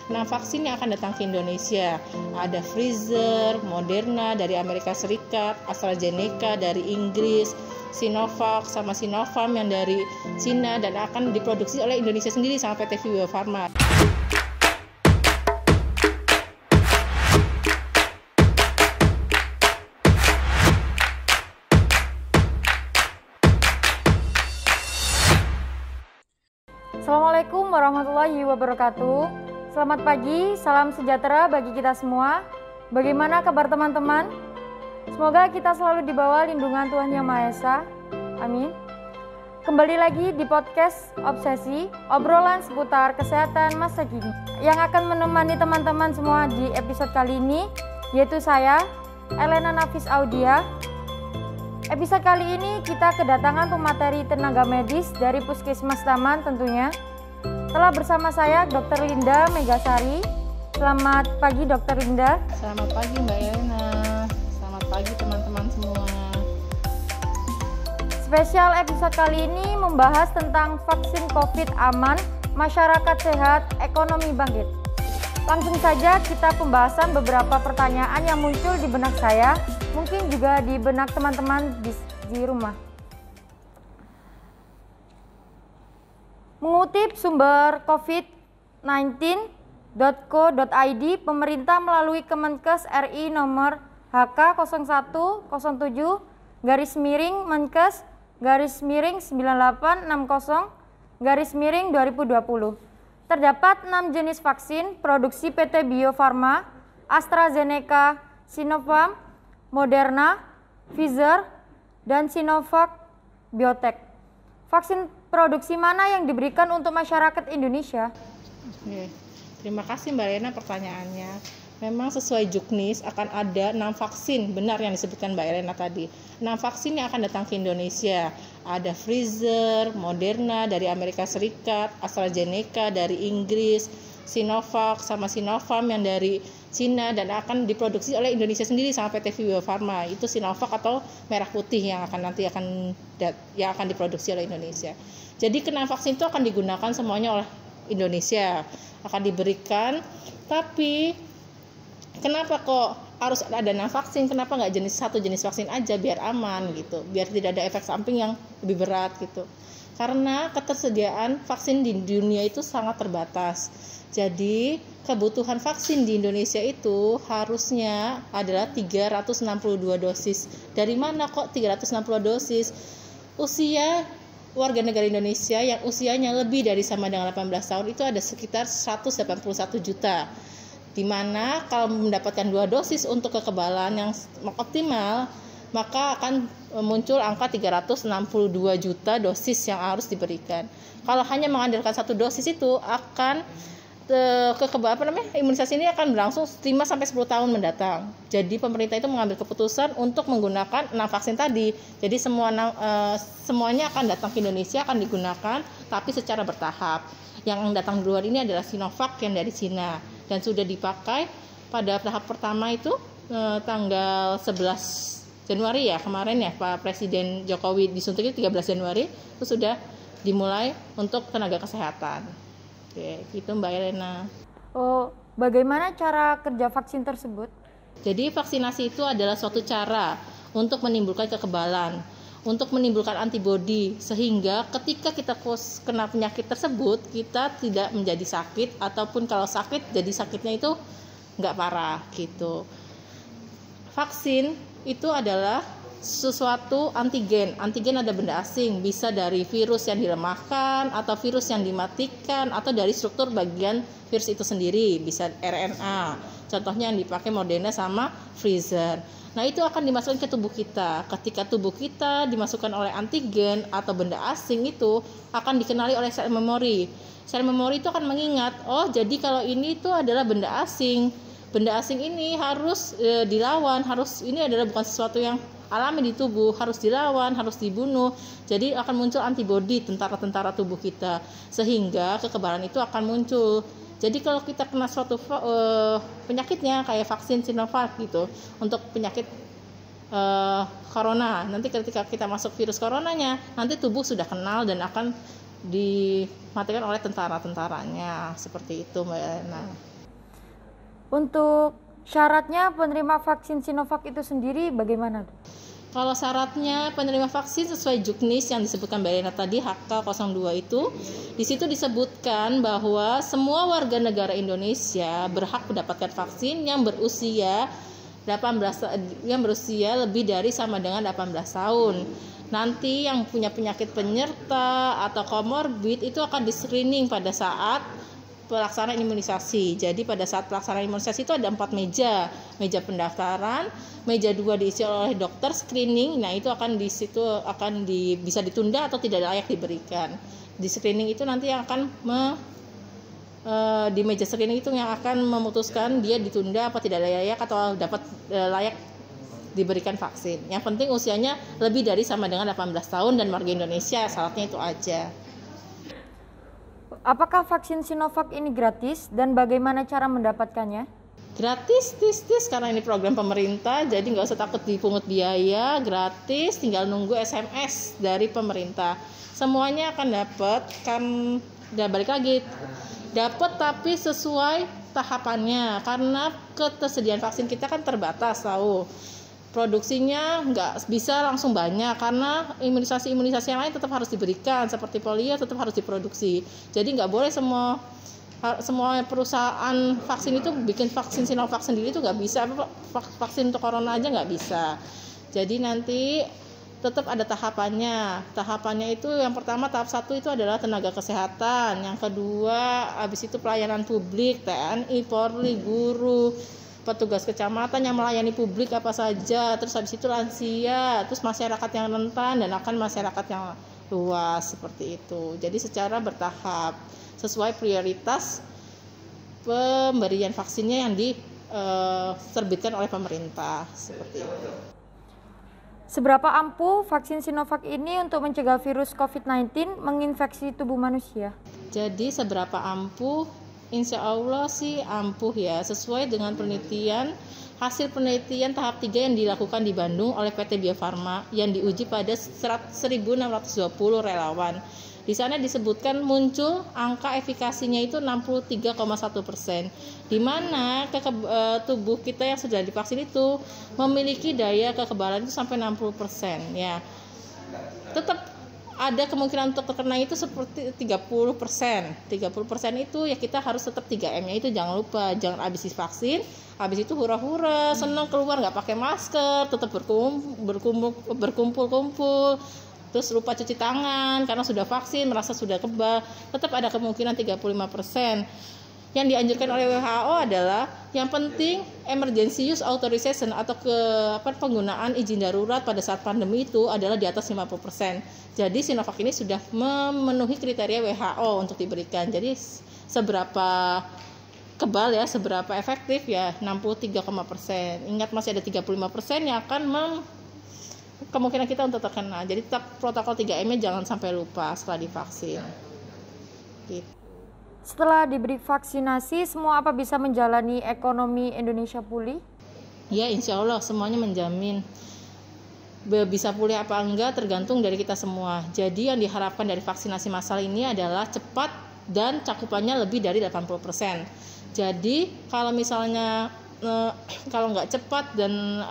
Nah, vaksin yang akan datang ke Indonesia ada Pfizer, Moderna dari Amerika Serikat, AstraZeneca dari Inggris, Sinovac sama Sinopharm yang dari Cina, dan akan diproduksi oleh Indonesia sendiri sama PT Bio Farma. Assalamualaikum warahmatullahi wabarakatuh. Selamat pagi, salam sejahtera bagi kita semua. Bagaimana kabar teman-teman? Semoga kita selalu di bawah lindungan Tuhan Yang Maha Esa. Amin. Kembali lagi di podcast Obsesi, obrolan seputar kesehatan masa kini. Yang akan menemani teman-teman semua di episode kali ini yaitu saya, Elena Nafis Audia. Episode kali ini kita kedatangan pemateri tenaga medis dari Puskesmas Taman tentunya. Telah bersama saya Dr. Linda Megasari. Selamat pagi Dr. Linda. Selamat pagi Mbak Elena. Selamat pagi teman-teman semua. Spesial episode kali ini membahas tentang vaksin COVID aman, masyarakat sehat, ekonomi bangkit. Langsung saja kita pembahasan beberapa pertanyaan yang muncul di benak saya, mungkin juga di benak teman-teman di rumah. Mengutip sumber covid19.co.id, pemerintah melalui Kemenkes RI nomor HK 0117-9860-9860-2020. Terdapat 6 jenis vaksin produksi PT Bio Farma, AstraZeneca, Sinopharm, Moderna, Pfizer, dan Sinovac Biotech. Vaksin produksi mana yang diberikan untuk masyarakat Indonesia? Oke. Terima kasih Mbak Lena pertanyaannya. Memang sesuai juknis akan ada 6 vaksin, benar yang disebutkan Mbak Elena tadi. 6 vaksin yang akan datang ke Indonesia. Ada Pfizer, Moderna dari Amerika Serikat, AstraZeneca dari Inggris, Sinovac sama Sinopharm yang dari Cina, dan akan diproduksi oleh Indonesia sendiri sama PT Bio Farma. Itu Sinovac atau merah putih yang akan diproduksi oleh Indonesia. Jadi ke-6 vaksin itu akan digunakan semuanya oleh Indonesia, akan diberikan. Tapi kenapa kok harus ada 6 vaksin? Kenapa nggak satu jenis vaksin aja biar aman gitu, biar tidak ada efek samping yang lebih berat gitu. Karena ketersediaan vaksin di dunia itu sangat terbatas. Jadi kebutuhan vaksin di Indonesia itu harusnya adalah 362 dosis. Dari mana kok 362 dosis? Usia warga negara Indonesia yang usianya lebih dari sama dengan 18 tahun itu ada sekitar 181 juta. Di mana kalau mendapatkan 2 dosis untuk kekebalan yang optimal, maka akan muncul angka 362 juta dosis yang harus diberikan. Kalau hanya mengandalkan 1 dosis itu akan imunisasi ini akan berlangsung 5-10 tahun mendatang. Jadi pemerintah itu mengambil keputusan untuk menggunakan 6 vaksin tadi. Jadi semuanya akan datang ke Indonesia, akan digunakan, tapi secara bertahap. Yang datang duluan ini adalah Sinovac yang dari Cina, dan sudah dipakai pada tahap pertama itu tanggal 11 Januari ya kemarin ya, Pak Presiden Jokowi disuntiknya 13 Januari itu sudah dimulai untuk tenaga kesehatan. Oke, gitu Mbak Elena. Oh, bagaimana cara kerja vaksin tersebut? Jadi vaksinasi itu adalah suatu cara untuk menimbulkan kekebalan, untuk menimbulkan antibodi, sehingga ketika kita kena penyakit tersebut kita tidak menjadi sakit, ataupun kalau sakit jadi sakitnya itu nggak parah gitu. Vaksin itu adalah sesuatu antigen. Antigen ada benda asing, bisa dari virus yang dilemahkan atau virus yang dimatikan atau dari struktur bagian virus itu sendiri, bisa RNA. Contohnya yang dipakai Moderna sama Pfizer. Nah, itu akan dimasukkan ke tubuh kita. Ketika tubuh kita dimasukkan oleh antigen atau benda asing, itu akan dikenali oleh sel memori. Sel memori itu akan mengingat, oh jadi kalau ini itu adalah benda asing. Benda asing ini harus dilawan, ini adalah bukan sesuatu yang alami di tubuh, harus dilawan, harus dibunuh. Jadi akan muncul antibodi tentara-tentara tubuh kita, sehingga kekebalan itu akan muncul. Jadi kalau kita kena suatu penyakitnya kayak vaksin Sinovac gitu untuk penyakit corona, nanti ketika kita masuk virus coronanya, nanti tubuh sudah kenal dan akan dimatikan oleh tentara-tentaranya, seperti itu Mbak Elena. Untuk syaratnya penerima vaksin Sinovac itu sendiri bagaimana? Kalau syaratnya penerima vaksin sesuai juknis yang disebutkan Mbak Elena tadi, HK02 itu, di situ disebutkan bahwa semua warga negara Indonesia berhak mendapatkan vaksin yang berusia lebih dari sama dengan 18 tahun. Nanti yang punya penyakit penyerta atau komorbid itu akan di-screening pada saat pelaksanaan imunisasi. Jadi pada saat pelaksanaan imunisasi itu ada 4 meja. Meja pendaftaran, meja 2 diisi oleh dokter screening. Nah, itu akan di situ bisa ditunda atau tidak layak diberikan. Di screening itu nanti yang akan di meja screening itu yang akan memutuskan dia ditunda apa tidak layak atau dapat layak diberikan vaksin. Yang penting usianya lebih dari sama dengan 18 tahun dan warga Indonesia, syaratnya itu aja. Apakah vaksin Sinovac ini gratis dan bagaimana cara mendapatkannya? Gratis, karena ini program pemerintah, jadi nggak usah takut dipungut biaya, gratis, tinggal nunggu SMS dari pemerintah. Semuanya akan dapat, balik lagi, dapat tapi sesuai tahapannya, karena ketersediaan vaksin kita kan terbatas tahu. Produksinya nggak bisa langsung banyak karena imunisasi yang lain tetap harus diberikan, seperti polio tetap harus diproduksi. Jadi nggak boleh semua perusahaan vaksin itu bikin vaksin Sinovac sendiri itu nggak bisa, vaksin untuk corona aja nggak bisa. Jadi nanti tetap ada tahapannya. Tahapannya itu yang pertama, tahap 1 itu adalah tenaga kesehatan, yang kedua habis itu pelayanan publik, TNI, Polri, guru, petugas kecamatan yang melayani publik apa saja, terus habis itu lansia, terus masyarakat yang rentan dan akan masyarakat yang luas, seperti itu. Jadi secara bertahap sesuai prioritas pemberian vaksinnya yang diterbitkan oleh pemerintah, seperti itu. Seberapa ampuh vaksin Sinovac ini untuk mencegah virus COVID-19 menginfeksi tubuh manusia? Jadi seberapa ampuh? Insya Allah sih ampuh ya, sesuai dengan hasil penelitian tahap 3 yang dilakukan di Bandung oleh PT Bio Farma yang diuji pada 1.620 relawan. Di sana disebutkan muncul angka efikasinya itu 63,1%, di mana tubuh kita yang sudah divaksin itu memiliki daya kekebalan itu sampai 60% ya. Tetap ada kemungkinan untuk terkena itu seperti 30%. 30% itu ya kita harus tetap 3M-nya itu jangan lupa, jangan habis divaksin, habis itu hura-hura, senang keluar nggak pakai masker, tetap berkumpul-kumpul, terus lupa cuci tangan karena sudah vaksin, merasa sudah kebal, tetap ada kemungkinan 35%. Yang dianjurkan oleh WHO adalah yang penting emergency use authorization atau penggunaan izin darurat pada saat pandemi itu adalah di atas 50%. Jadi Sinovac ini sudah memenuhi kriteria WHO untuk diberikan. Jadi seberapa kebal ya, seberapa efektif ya, 63,%. Ingat masih ada 35% yang akan kemungkinan kita untuk terkena. Jadi tetap protokol 3M-nya jangan sampai lupa setelah divaksin. Gitu. Setelah diberi vaksinasi, semua apa bisa menjalani ekonomi Indonesia pulih? Ya, insya Allah semuanya menjamin. Bisa pulih apa enggak tergantung dari kita semua. Jadi yang diharapkan dari vaksinasi massal ini adalah cepat dan cakupannya lebih dari 80%. Jadi kalau misalnya kalau nggak cepat dan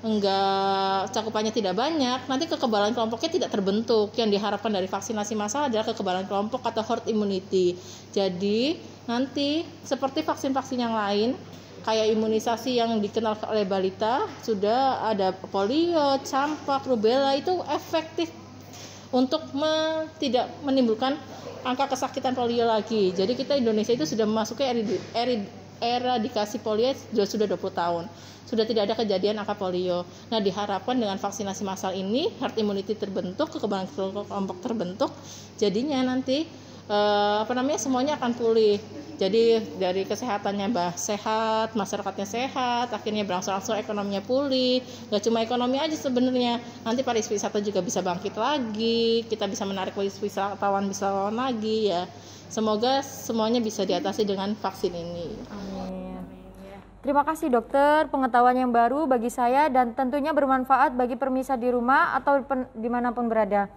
enggak cakupannya tidak banyak, nanti kekebalan kelompoknya tidak terbentuk. Yang diharapkan dari vaksinasi massal adalah kekebalan kelompok atau herd immunity. Jadi nanti seperti vaksin-vaksin yang lain, kayak imunisasi yang dikenal oleh balita, sudah ada polio, campak, rubella, itu efektif untuk tidak menimbulkan angka kesakitan polio lagi. Jadi kita Indonesia itu sudah memasuki eradikasi polio sudah 20 tahun. Sudah tidak ada kejadian angka polio. Nah, diharapkan dengan vaksinasi massal ini herd immunity terbentuk, kekebalan kelompok terbentuk, jadinya nanti semuanya akan pulih. Jadi dari kesehatannya sehat, masyarakatnya sehat, akhirnya berangsur-angsur ekonominya pulih. Gak cuma ekonomi aja sebenarnya, nanti pariwisata juga bisa bangkit lagi, kita bisa menarik wisatawan lagi ya. Semoga semuanya bisa diatasi dengan vaksin ini. Amin. Terima kasih dokter, pengetahuan yang baru bagi saya dan tentunya bermanfaat bagi pemirsa di rumah atau dimanapun berada.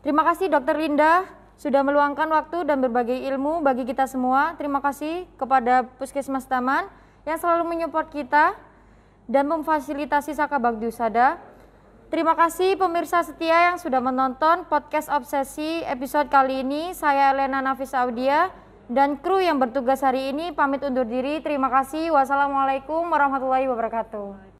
Terima kasih dokter Linda sudah meluangkan waktu dan berbagi ilmu bagi kita semua. Terima kasih kepada Puskesmas Taman yang selalu menyupport kita dan memfasilitasi Saka Bakti Usada. Terima kasih pemirsa setia yang sudah menonton podcast Obsesi episode kali ini. Saya Elena Nafis Audia dan kru yang bertugas hari ini pamit undur diri. Terima kasih. Wassalamualaikum warahmatullahi wabarakatuh.